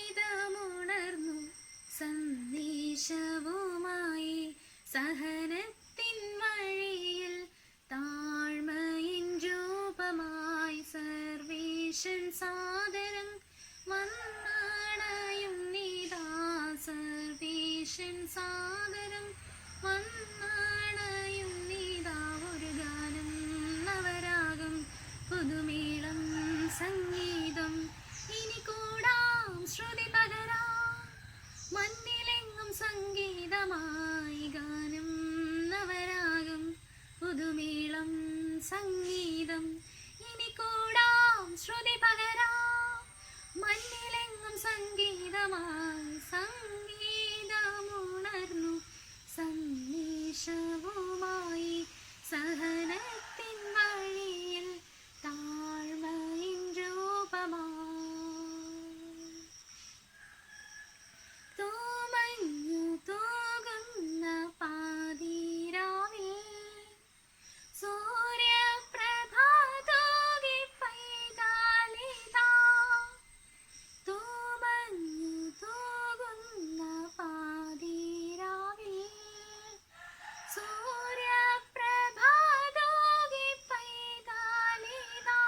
സംഗീതമുണർന്നു സന്ദേശവുമായി സഹനത്തിൻ വഴിയിൽ താഴ്മയിൻ രൂപമായി സർവേശൻ സാദരം വന്നണയും നീതാ സർവേശൻ സാദരം വന്നണയും നീതാ ഒരു ഗാനം നവരാഗം പുതുമേളം സംഗീതം ഇനി കൂടാം ശ്രുതി പകരാം മണ്ണിലെങ്ങും സംഗീതമായി ഗാനം നവരാഗം പുതുമേളം സംഗീതം ഇനി കൂടാം ശ്രുതി പകരാം മണ്ണിലെങ്ങും സംഗീതമായി സംഗീതമുണർന്നു സന്ദേശവുമായി സഹനത്തിൻ വഴിയിൽ താഴ്മയിൻ രൂപമായി തൂമഞ്ഞു തൂകുന്ന പാതിരാവിൽ സൂര്യപ്രഭ തൂകി പെയ്താലിതാ തൂമഞ്ഞു തൂകുന്ന പാതിരാവിൽ സൂര്യപ്രഭ തൂകി പെയ്താലിതാ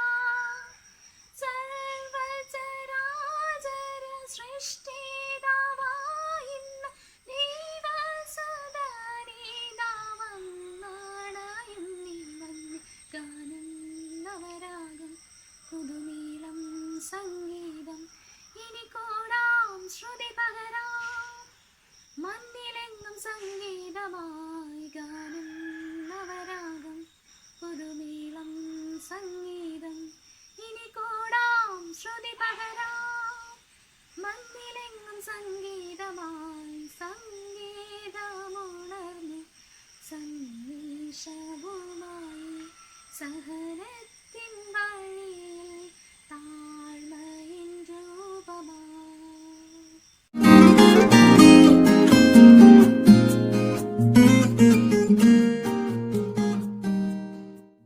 സർവചരാചര സൃഷ്ടിതാവായിന്ന ദൈവസുതനീതാവന്നണയും നീവന്ന് ഗാനം നവരാഗം പുതുമേളം സംഗീതം ഇനി കൂടാം ശ്രുതി പകരാം മണ്ണിലെങ്ങും സംഗീതമായി ഗാനം നവരാഗം പുതുമേളം സംഗീതം ഇനി കൂടാം ശ്രുതി പകരാം മണ്ണിലെങ്ങും സംഗീതമായി സംഗീതമുണർന്നു സന്ദേശവുമായി സഹ